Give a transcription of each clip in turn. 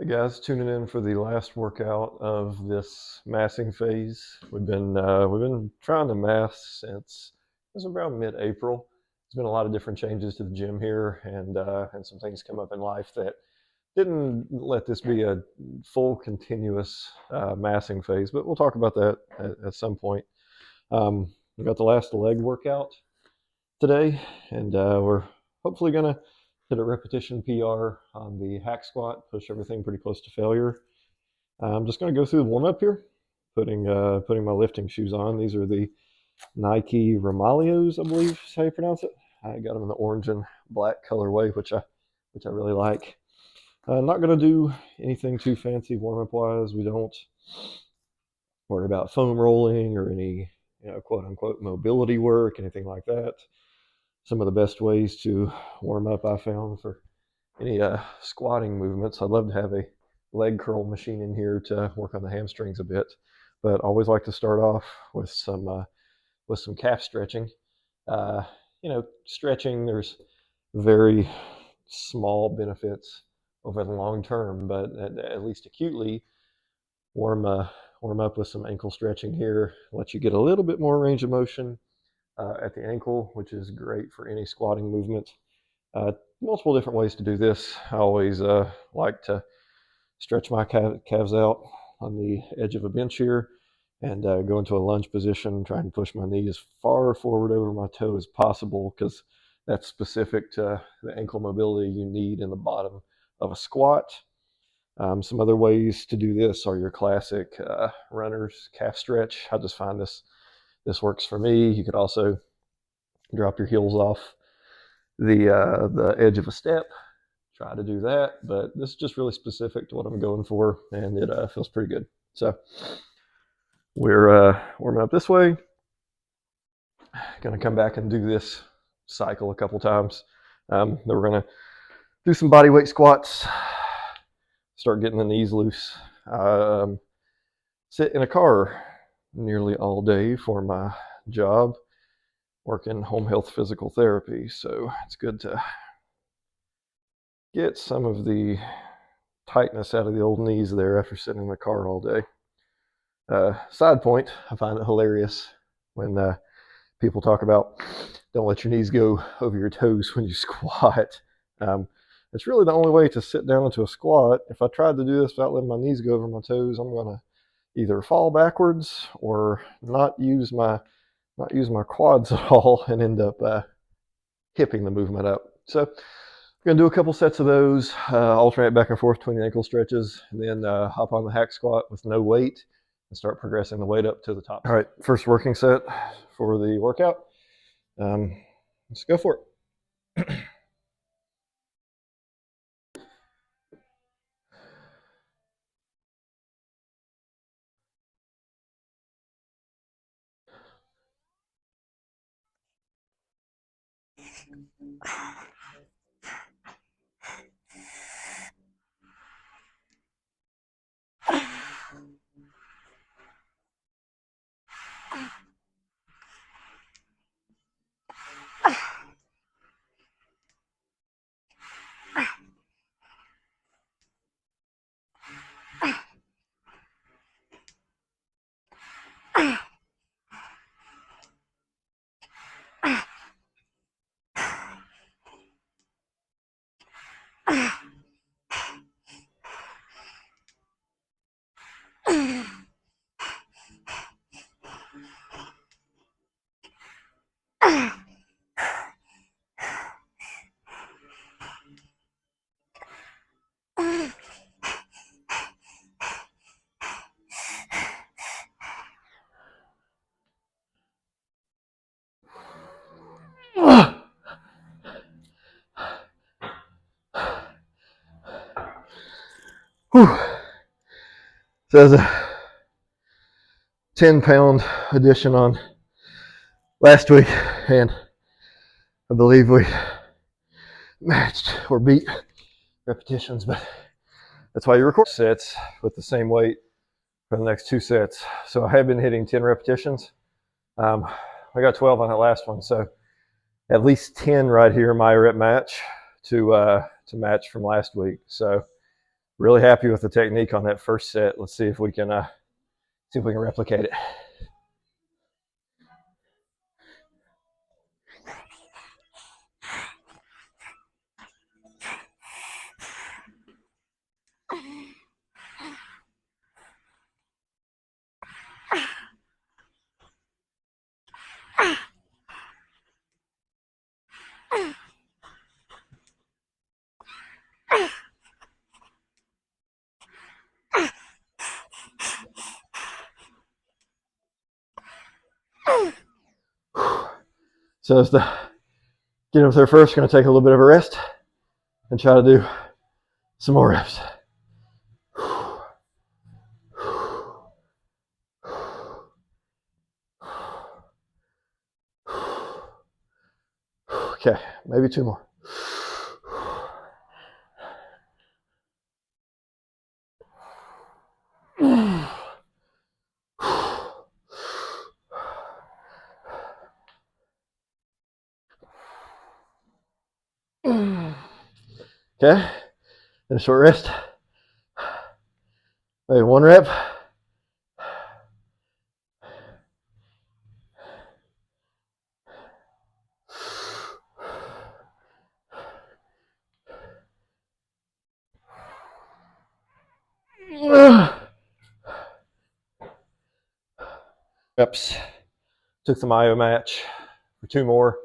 Hey guys, tuning in for the last workout of this massing phase. We've been trying to mass since it was around mid-April. There's been a lot of different changes to the gym here, and some things come up in life that didn't let this be a full continuous massing phase. But we'll talk about that at some point. We got the last leg workout today, and we're hopefully gonna hit a repetition PR on the hack squat, push everything pretty close to failure. I'm just gonna go through the warm up here, putting my lifting shoes on. These are the Nike Romaleos, I believe is how you pronounce it. I got them in the orange and black colorway, which I really like. Not gonna do anything too fancy warm up wise. We don't worry about foam rolling or any quote unquote mobility work, anything like that. Some of the best ways to warm up I found for any squatting movements. I'd love to have a leg curl machine in here to work on the hamstrings a bit, but I always like to start off with some calf stretching. Stretching, there's very small benefits over the long term, but at least acutely, warm up with some ankle stretching here. Let you get a little bit more range of motion at the ankle, which is great for any squatting movement. Multiple different ways to do this. I always like to stretch my calves out on the edge of a bench here and go into a lunge position, trying to push my knee as far forward over my toe as possible, because that's specific to the ankle mobility you need in the bottom of a squat. Some other ways to do this are your classic runner's calf stretch. I just find this works for me. You could also drop your heels off the edge of a step. Try to do that, but this is just really specific to what I'm going for, and it feels pretty good. So we're warming up this way. Going to come back and do this cycle a couple times. Then we're going to do some body weight squats. Start getting the knees loose. Sit in a car nearly all day for my job, working home health physical therapy. So it's good to get some of the tightness out of the old knees there after sitting in the car all day. Side point, I find it hilarious when people talk about don't let your knees go over your toes when you squat. It's really the only way to sit down into a squat. If I tried to do this without letting my knees go over my toes, I'm going to either fall backwards or not use my quads at all and end up hipping the movement up. So I'm going to do a couple sets of those, alternate back and forth between the ankle stretches, and then hop on the hack squat with no weight and start progressing the weight up to the top. All right, first working set for the workout. Let's go for it. Whew. So that's a 10-pound addition on last week, and I believe we matched or beat repetitions, but that's why you record sets with the same weight for the next two sets. So I have been hitting 10 repetitions. I got 12 on that last one, so at least 10 right here, my rep match to match from last week. So Really happy with the technique on that first set. Let's see if we can replicate it. So as the get up there first, going to take a little bit of a rest and try to do some more reps. Okay, maybe 2 more. Okay, and a short rest. Maybe 1 rep. Reps. Took the myo match for 2 more.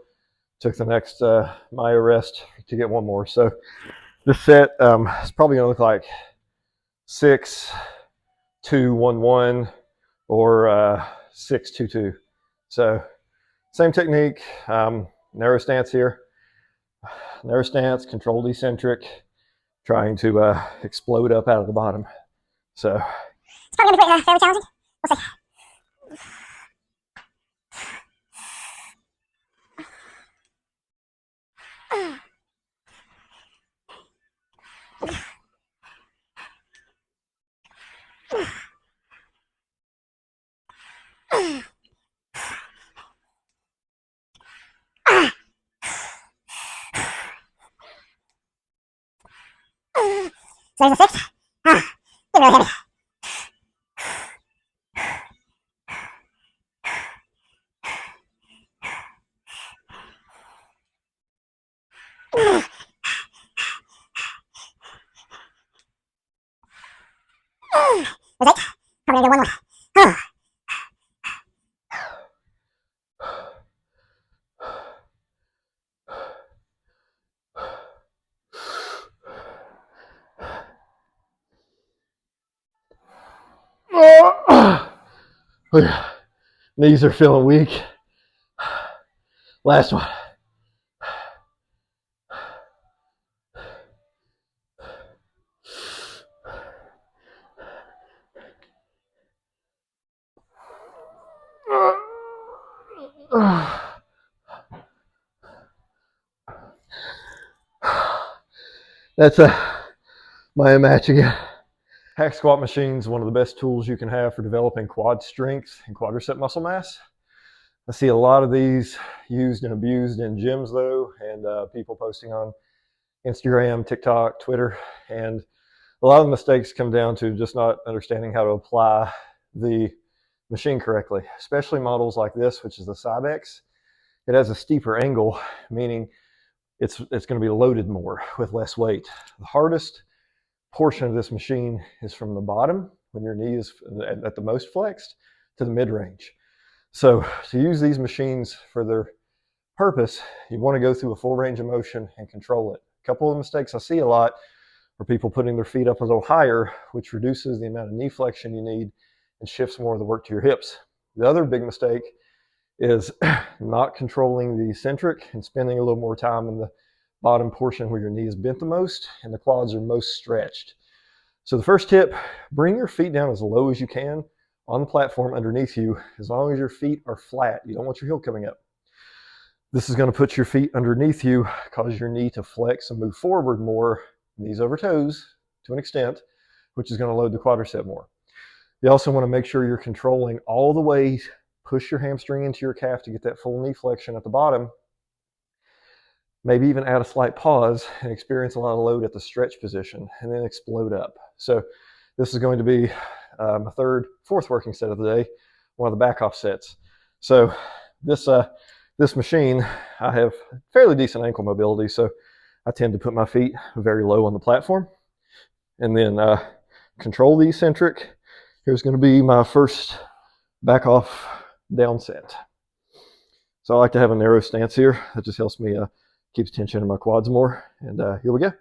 Took the next myo rest to get 1 more. So this set is probably going to look like 6, 2, 1, 1, or 6, 2, 2. So same technique, narrow stance here. Narrow stance, controlled eccentric, trying to explode up out of the bottom. So it's probably going to be fairly challenging. We'll see. So there's a 6. Get really heavy. There's 8. Probably gonna do 1 more. Oh, yeah. Knees are feeling weak. Last one. That's my match again. Hack squat machine is one of the best tools you can have for developing quad strength and quadricep muscle mass. I see a lot of these used and abused in gyms though, and people posting on Instagram, TikTok, Twitter, and a lot of the mistakes come down to just not understanding how to apply the machine correctly, especially models like this, which is the Cybex. It has a steeper angle, meaning it's going to be loaded more with less weight. The hardest portion of this machine is from the bottom, when your knee is at the most flexed, to the mid-range. So to use these machines for their purpose, you want to go through a full range of motion and control it. A couple of mistakes I see a lot are people putting their feet up a little higher, which reduces the amount of knee flexion you need and shifts more of the work to your hips. The other big mistake is not controlling the eccentric and spending a little more time in the bottom portion where your knee is bent the most and the quads are most stretched. So the first tip, bring your feet down as low as you can on the platform underneath you, as long as your feet are flat. You don't want your heel coming up. This is going to put your feet underneath you, cause your knee to flex and move forward more, knees over toes to an extent, which is going to load the quadricep more. You also want to make sure you're controlling all the way, push your hamstring into your calf to get that full knee flexion at the bottom. maybe even add a slight pause and experience a lot of load at the stretch position and then explode up. So this is going to be my fourth working set of the day, one of the back off sets. So this machine, I have fairly decent ankle mobility, so I tend to put my feet very low on the platform and then control the eccentric. Here's going to be my first back off down set. So I like to have a narrow stance here. That just helps me keeps tension in my quads more. And here we go.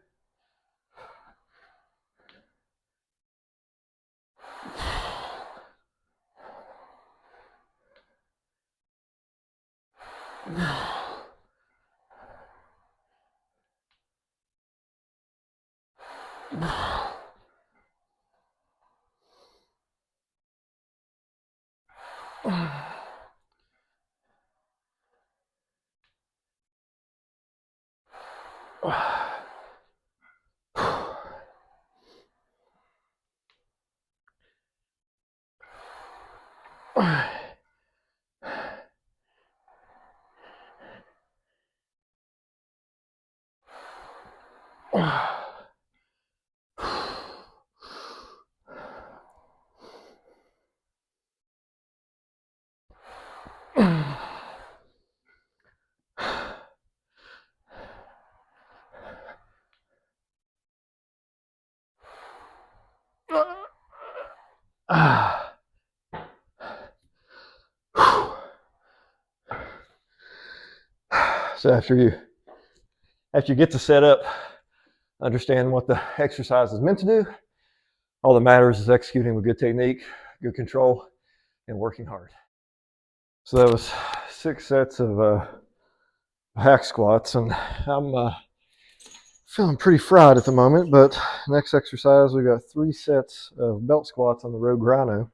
So after you get to set up, understand what the exercise is meant to do. All that matters is executing with good technique, good control, and working hard. So that was 6 sets of hack squats, and I'm feeling pretty fried at the moment, but next exercise, we've got 3 sets of belt squats on the Rogue Rhino.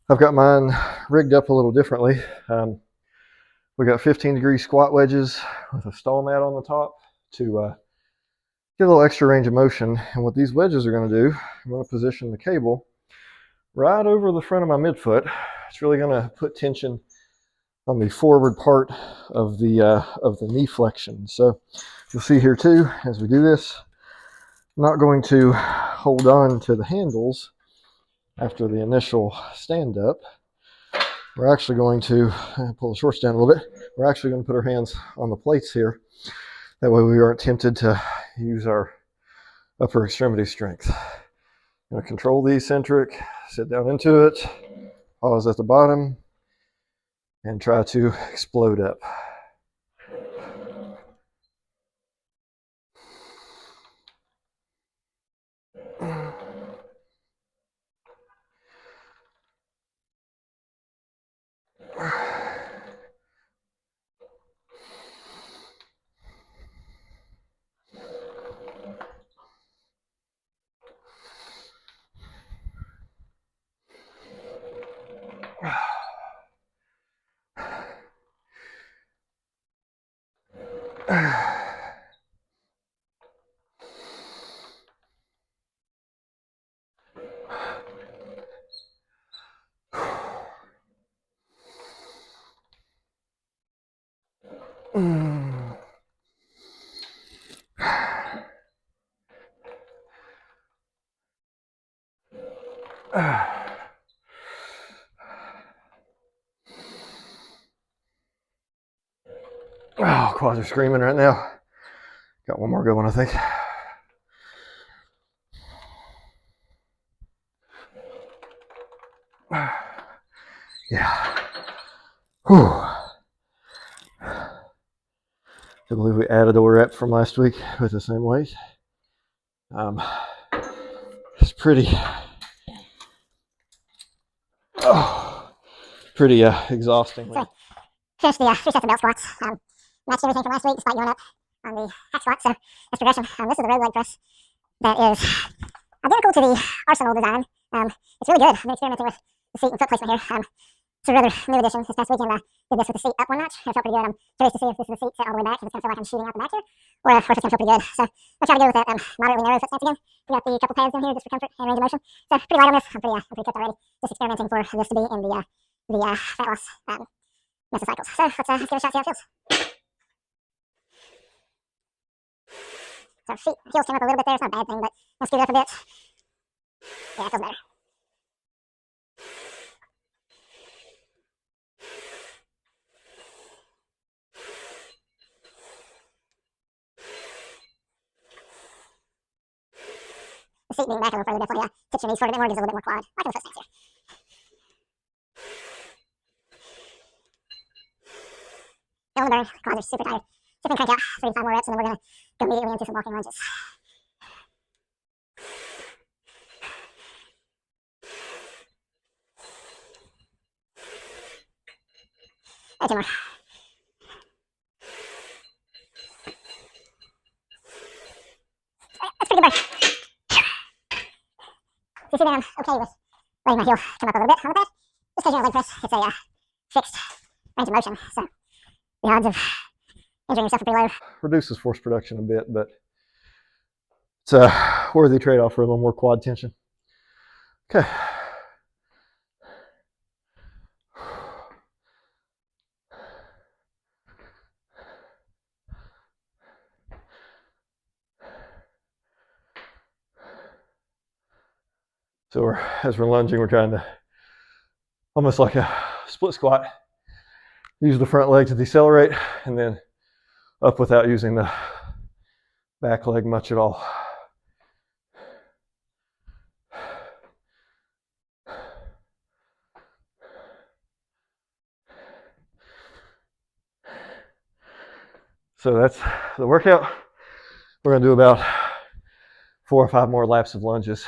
I've got mine rigged up a little differently. We got 15-degree squat wedges with a stall mat on the top to get a little extra range of motion. And what these wedges are going to do, I'm going to position the cable right over the front of my midfoot. It's really going to put tension on the forward part of the knee flexion. So you'll see here too, as we do this, I'm not going to hold on to the handles after the initial stand up. We're actually going to pull the shorts down a little bit. We're actually going to put our hands on the plates here. That way we aren't tempted to use our upper extremity strength. I'm going to control the eccentric, sit down into it, pause at the bottom, and try to explode up. Oh, quads are screaming right now. Got one more good one, I think. Yeah. Whew. I believe we added a rep from last week with the same weight. It's pretty exhausting. So finished the 3 sets of belt squats. Matched everything from last week despite going up on the hack squat. So that's progression. This is the road leg press that is identical to the Arsenal design. It's really good. I've been experimenting with the seat and foot placement here. It's a rather new addition. This past weekend I did this with the seat up one notch. It felt pretty good. I'm curious to see if this is the seat set all the way back, if it's going to feel like I'm shooting out the back here, or if it's going to feel pretty good. So I'll try to go with that moderately narrow foot stance again. We got the couple pads in here just for comfort and range of motion. So pretty light on this. I'm pretty cooked already. Just experimenting for this to be in the fat loss mesocycles. So let's give it a shot, see how it feels. So feet, heels came up a little bit there. It's not a bad thing, but let's scoot it up a bit. Yeah, it feels better. The seat being back a little further definitely tips your knees forward a bit more, gives a little bit more quad. Like in the foot stance here. Feeling the burn. Quads are super tired. See if we can crank out 3 to 5 more reps, and then we're going to go immediately into some walking lunges. And 2 more. That's pretty good burn. So you see that I'm okay with letting my heel come up a little bit on the pad. Just because, you know, leg press, it's a fixed range of motion, so the odds of injuring yourself are pretty low. Reduces force production a bit, but it's a worthy trade-off for a little more quad tension. Okay. So as we're lunging, we're trying to, almost like a split squat, use the front leg to decelerate, and then up without using the back leg much at all. So that's the workout. We're going to do about 4 or 5 more laps of lunges.